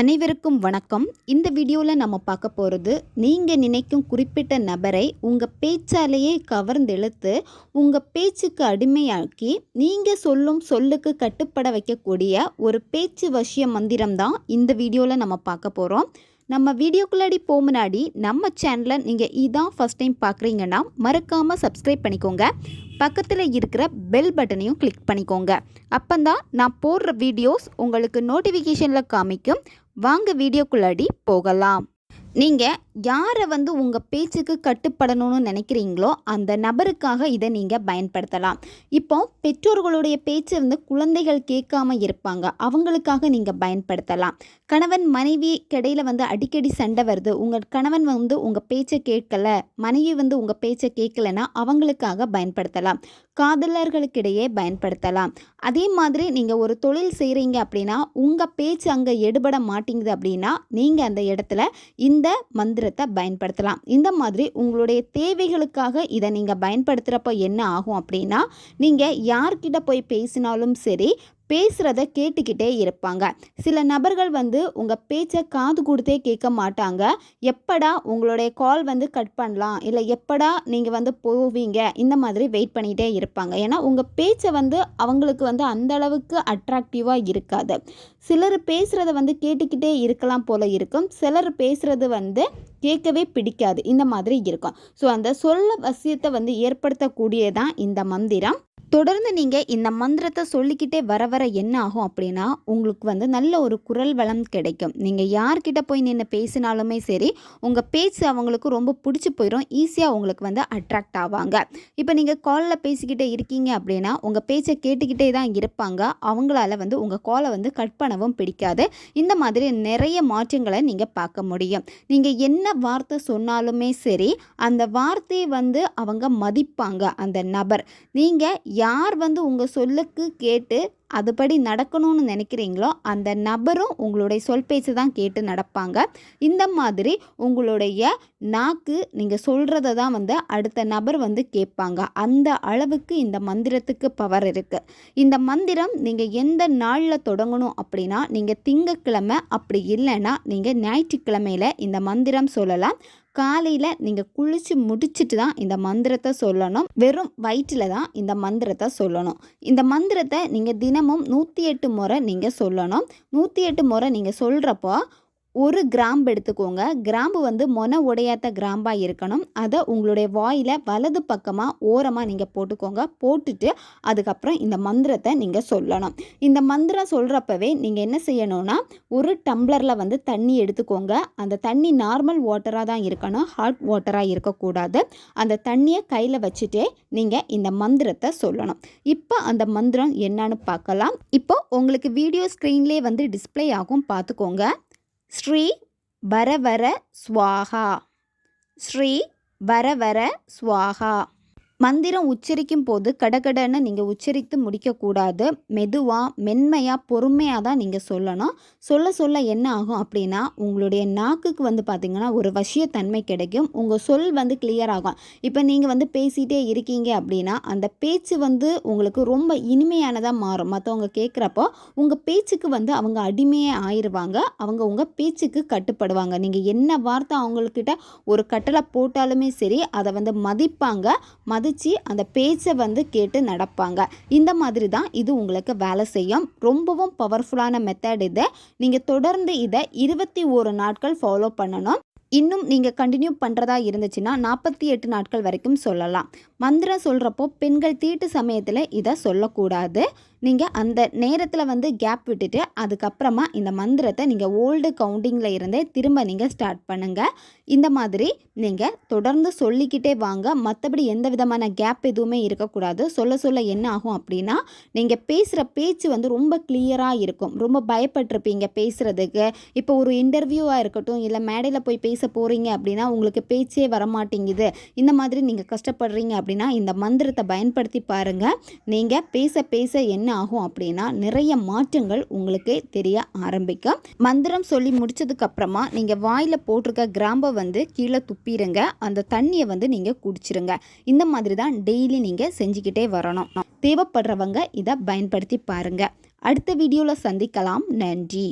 அனைவருக்கும் வணக்கம். இந்த வீடியோவில் நம்ம பார்க்க போகிறது, நீங்கள் நினைக்கும் குறிப்பிட்ட நபரை உங்கள் பேச்சாலேயே கவர்ந்தெழுத்து உங்கள் பேச்சுக்கு அடிமையாக்கி நீங்கள் சொல்லும் சொல்லுக்கு கட்டுப்பட வைக்கக்கூடிய ஒரு பேச்சு வசிய மந்திரம் தான் இந்த வீடியோவில் நம்ம பார்க்க போகிறோம். நம்ம வீடியோக்குள்ளாடி முன்னாடி நம்ம சேனலை நீங்கள் இதான் ஃபஸ்ட் டைம் பார்க்குறீங்கன்னா மறக்காமல் சப்ஸ்கிரைப் பண்ணிக்கோங்க. பக்கத்தில் இருக்கிற பெல் பட்டனையும் கிளிக் பண்ணிக்கோங்க. அப்போதான் நான் போடுற வீடியோஸ் உங்களுக்கு நோட்டிஃபிகேஷனில் காமிக்கும். வாங்க வீடியோக்குள்ளாடி போகலாம். நீங்கள் யாரை உங்கள் பேச்சுக்கு கட்டுப்படணும்னு நினைக்கிறீங்களோ அந்த நபருக்காக இதை நீங்கள் பயன்படுத்தலாம். இப்போ பெற்றோர்களுடைய பேச்சு குழந்தைகள் கேட்காம இருப்பாங்க, அவங்களுக்காக நீங்கள் பயன்படுத்தலாம். கணவன் மனைவி இடையில அடிக்கடி சண்டை வருது, உங்கள் கணவன் உங்கள் பேச்சை கேட்கல, மனைவி உங்கள் பேச்சை கேட்கலன்னா அவங்களுக்காக பயன்படுத்தலாம். காதலர்களுக்கிடையே பயன்படுத்தலாம். அதே மாதிரி நீங்கள் ஒரு தொழில் செய்கிறீங்க அப்படின்னா உங்கள் பேச்சு அங்கே எடுபட மாட்டேங்குது அப்படின்னா நீங்கள் அந்த இடத்துல இந்த மந்திரத்தை பயன்படுத்தலாம். இந்த மாதிரி உங்களுடைய தேவைகளுக்காக இதை நீங்கள் பயன்படுத்துகிறப்போ என்ன ஆகும் அப்படின்னா, நீங்கள் யார்கிட்ட போய் பேசினாலும் சரி பேசுகிறத கேட்டுக்கிட்டே இருப்பாங்க. சில நபர்கள் உங்கள் பேச்சை காது கொடுத்தே கேட்க மாட்டாங்க. எப்படா உங்களுடைய கால் கட் பண்ணலாம், இல்லை எப்படா நீங்கள் போவீங்க, இந்த மாதிரி வெயிட் பண்ணிகிட்டே இருப்பாங்க. ஏன்னா உங்கள் பேச்சை அவங்களுக்கு அந்த அளவுக்கு அட்ராக்டிவாக இருக்காது. சிலர் பேசுகிறத கேட்டுக்கிட்டே இருக்கலாம் போல இருக்கும், சிலர் பேசுகிறது கேட்கவே பிடிக்காது, இந்த மாதிரி இருக்கும். ஸோ அந்த சொல்ல வசியத்தை ஏற்படுத்தக்கூடியதான் இந்த மந்திரம். தொடர்ந்து நீங்கள் இந்த மந்திரத்தை சொல்லிக்கிட்டே வர என்ன ஆகும் அப்படின்னா, உங்களுக்கு நல்ல ஒரு குரல் வளம் கிடைக்கும். நீங்கள் யார்கிட்ட போய் நின்று பேசினாலுமே சரி உங்கள் பேச்சு அவங்களுக்கு ரொம்ப பிடிச்சி போயிடும். ஈஸியாக உங்களுக்கு அட்ராக்ட் ஆவாங்க. இப்போ நீங்கள் காலில் பேசிக்கிட்டே இருக்கீங்க அப்படின்னா உங்கள் பேச்சை கேட்டுக்கிட்டே தான் இருப்பாங்க. அவங்களால உங்கள் காலை கட் பண்ணவும் பிடிக்காது. இந்த மாதிரி நிறைய மாற்றங்களை நீங்கள் பார்க்க முடியும். நீங்கள் என்ன வார்த்தை சொன்னாலுமே சரி அந்த வார்த்தையை அவங்க மதிப்பாங்க. அந்த நபர் நீங்கள் யார் உங்கள் சொல்லுக்கு கேட்டு அதுபடி நடக்கணும்னு நினைக்கிறீங்களோ அந்த நபரும் உங்களுடைய சொல் பேச்சு தான் கேட்டு நடப்பாங்க. இந்த மாதிரி உங்களுடைய நாக்கு நீங்கள் சொல்கிறத தான் அடுத்த நபர் கேட்பாங்க. அந்த அளவுக்கு இந்த மந்திரத்துக்கு பவர் இருக்குது. இந்த மந்திரம் நீங்கள் எந்த நாளில் தொடங்கணும் அப்படின்னா, நீங்கள் திங்கட்கிழமை, அப்படி இல்லைன்னா நீங்கள் ஞாயிற்றுக்கிழமையில் இந்த மந்திரம் சொல்லலாம். காலையில் நீங்கள் குளித்து முடிச்சுட்டு தான் இந்த மந்திரத்தை சொல்லணும். வெறும் வயிற்றில் தான் இந்த மந்திரத்தை சொல்லணும். இந்த மந்திரத்தை நீங்கள் தினமும் 108 முறை நீங்கள் சொல்லணும். 108 முறை நீங்கள் சொல்கிறப்போ ஒரு கிராம்பு எடுத்துக்கோங்க. கிராம்பு மொன உடையாத கிராம்பாக இருக்கணும். அதை உங்களுடைய வாயில் வலது பக்கமாக ஓரமாக நீங்கள் போட்டுக்கோங்க. போட்டுட்டு அதுக்கப்புறம் இந்த மந்திரத்தை நீங்கள் சொல்லணும். இந்த மந்திரம் சொல்கிறப்பவே நீங்கள் என்ன செய்யணும்னா, ஒரு டம்ளரில் தண்ணி எடுத்துக்கோங்க. அந்த தண்ணி நார்மல் வாட்டராக தான் இருக்கணும், ஹாட் வாட்டராக இருக்கக்கூடாது. அந்த தண்ணியை கையில் வச்சுட்டே நீங்கள் இந்த மந்திரத்தை சொல்லணும். இப்போ அந்த மந்திரம் என்னன்னு பார்க்கலாம். இப்போ உங்களுக்கு வீடியோ ஸ்க்ரீன்லேயே டிஸ்பிளே ஆகும், பார்த்துக்கோங்க. ஸ்ரீ வரவர ஸ்வாஹா, ஸ்ரீ வரவர ஸ்வாஹா. மந்திரம் உச்சரிக்கும் போது கடகடன்னு நீங்கள் உச்சரித்து முடிக்கக்கூடாது. மெதுவாக மென்மையாக பொறுமையாக தான் நீங்கள் சொல்லணும். சொல்ல சொல்ல என்ன ஆகும் அப்படின்னா, உங்களுடைய நாக்குக்கு பார்த்திங்கன்னா ஒரு வசியத்தன்மை கிடைக்கும். உங்கள் சொல் கிளியர் ஆகும். இப்போ நீங்கள் பேசிகிட்டே இருக்கீங்க அப்படின்னா அந்த பேச்சு உங்களுக்கு ரொம்ப இனிமையானதாக மாறும். மற்றவங்க கேட்குறப்போ உங்கள் பேச்சுக்கு அவங்க அடிமையே ஆயிடுவாங்க. அவங்க உங்கள் பேச்சுக்கு கட்டுப்படுவாங்க. நீங்கள் என்ன வார்த்தை அவங்கக்கிட்ட ஒரு கட்டளை போட்டாலுமே சரி அதை மதிப்பாங்க. அந்த பேச்சை கேட்டு நடப்பாங்க. இந்த மாதிரி தான் இது உங்களுக்கு வேலை செய்யும். ரொம்பவும் பவர்ஃபுல்லான மெத்தட் இது. நீங்கள் தொடர்ந்து இதை 21 நாட்கள் ஃபாலோ பண்ணணும். இன்னும் நீங்கள் கண்டினியூ பண்ணுறதா இருந்துச்சுன்னா 48 நாட்கள் வரைக்கும் சொல்லலாம். மந்திரம் சொல்கிறப்போ பெண்கள் தீட்டு சமயத்தில் இதை சொல்லக்கூடாது. நீங்கள் அந்த நேரத்தில் கேப் விட்டுட்டு அதுக்கப்புறமா இந்த மந்திரத்தை நீங்கள் ஓல்டு கவுண்டிங்கில் இருந்தே திரும்ப நீங்கள் ஸ்டார்ட் பண்ணுங்கள். இந்த மாதிரி நீங்கள் தொடர்ந்து சொல்லிக்கிட்டே வாங்க. மற்றபடி எந்த விதமான கேப் எதுவுமே இருக்கக்கூடாது. சொல்ல சொல்ல என்ன ஆகும் அப்படின்னா, நீங்கள் பேசுகிற பேச்சு ரொம்ப கிளியராக இருக்கும். ரொம்ப பயப்பட்டிருப்பீங்க பேசுகிறதுக்கு. இப்போ ஒரு இன்டர்வியூவாக இருக்கட்டும், இல்லை மேடையில் போய் பேச போகிறீங்க அப்படின்னா உங்களுக்கு பேச்சே வரமாட்டேங்குது, இந்த மாதிரி நீங்கள் கஷ்டப்படுறீங்க அப்படின்னா இந்த மந்திரத்தை பயன்படுத்தி பாருங்கள். நீங்கள் பேச பேச என்ன ஆகும் அப்படின்னா நிறைய மாற்றங்கள் உங்களுக்கு தெரிய ஆரம்பிக்கும். மந்திரம் சொல்லி முடிச்சதுக்கு அப்புறமா நீங்கள் வாயில் போட்டிருக்க கிராம்பை கீழே துப்பிடுங்க. அந்த தண்ணியை நீங்கள் குடிச்சிருங்க. இந்த மாதிரி தான் டெய்லி நீங்கள் செஞ்சுக்கிட்டே வரணும். தேவைப்படுறவங்க இதை பயன்படுத்தி பாருங்கள். அடுத்த வீடியோவில் சந்திக்கலாம். நன்றி.